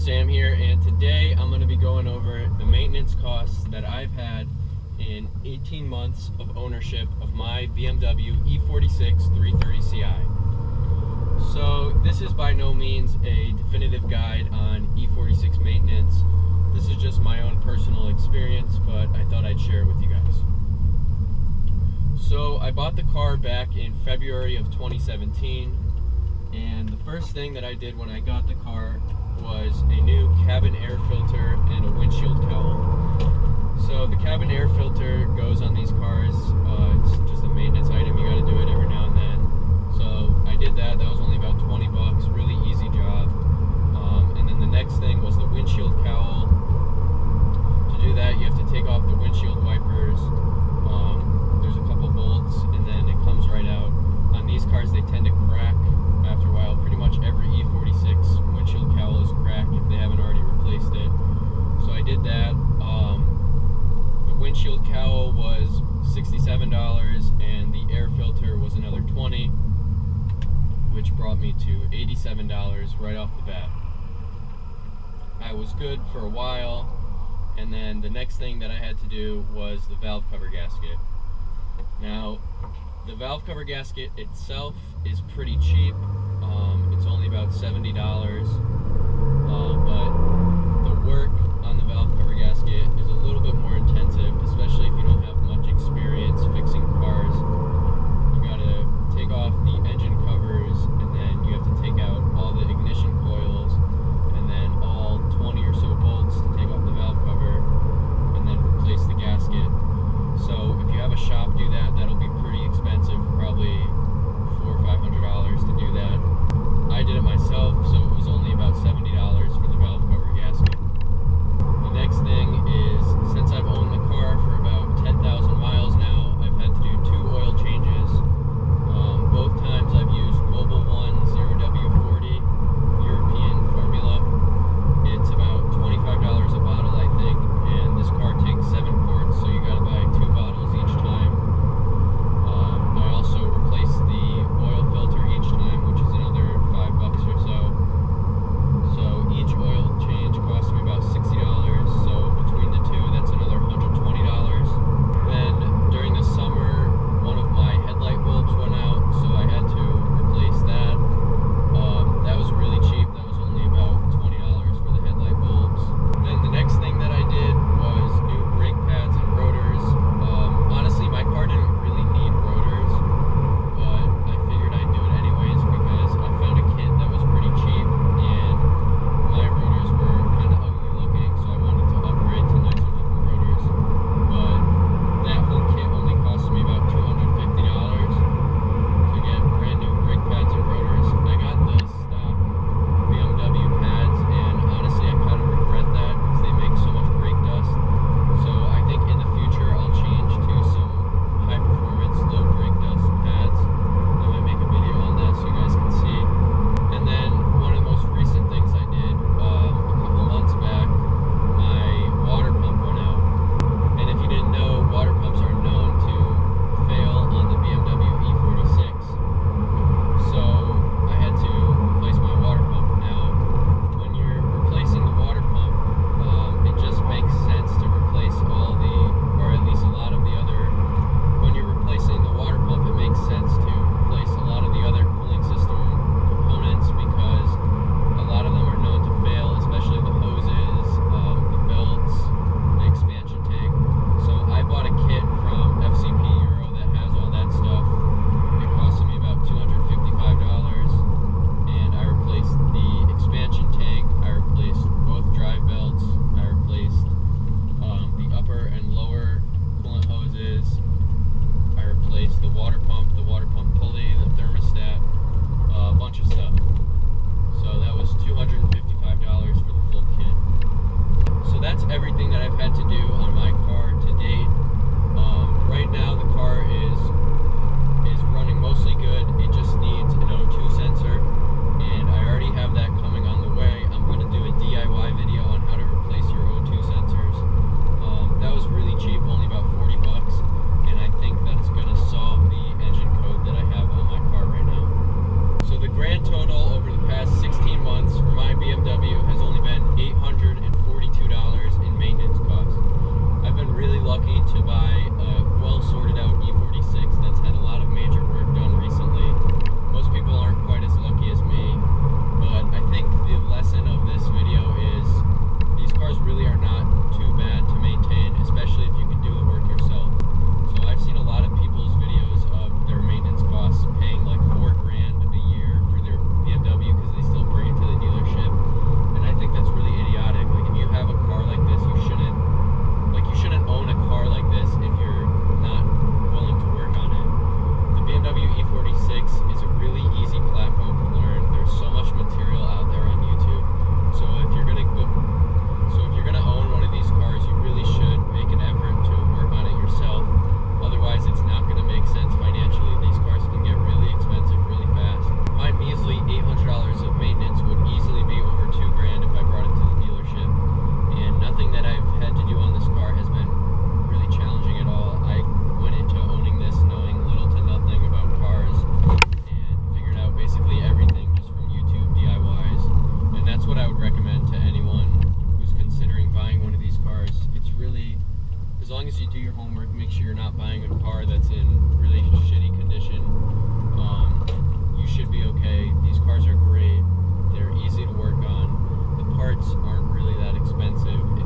Sam here, and today I'm going to be going over the maintenance costs that I've had in 18 months of ownership of my BMW E46 330CI. So this is by no means a definitive guide on E46 maintenance. This is just my own personal experience, but I thought I'd share it with you guys. So I bought the car back in February of 2017, and the first thing that I did when I got the car was a new cabin air filter and a windshield cowl. So the cabin air filter goes on these cars. It's just a maintenance item. You got to do it every now and then. So I did that. That was only about 20 bucks. Really easy job. And then the next thing was the windshield cowl. To do that, you have to take off the windshield wipers. There's a couple bolts, and then it comes right out. On these cars, they tend to crack after a while. Pretty much every E46 windshield cowl is cracked if they haven't already replaced it. So I did that. The windshield cowl was $67, and the air filter was another $20, which brought me to $87 right off the bat. I was good for a while, and then the next thing that I had to do was the valve cover gasket. Now, the valve cover gasket itself is pretty cheap. It's only about $70, but the work on the valve cover gasket is a little bit more intensive, especially if you don't have much experience fixing cars. You gotta take off the engine covers, and then you have to take out all the ignition coils, and then all 20 or so bolts to take off the valve cover, and then replace the gasket. So if you have a shop do that, that'll be pretty expensive, probably $400 or $500 to do that. I did it myself, so it was only about $70 for the valve cover gasket. you do your homework, make sure you're not buying a car that's in really shitty condition. You should be okay. These cars are great. They're easy to work on. The parts aren't really that expensive.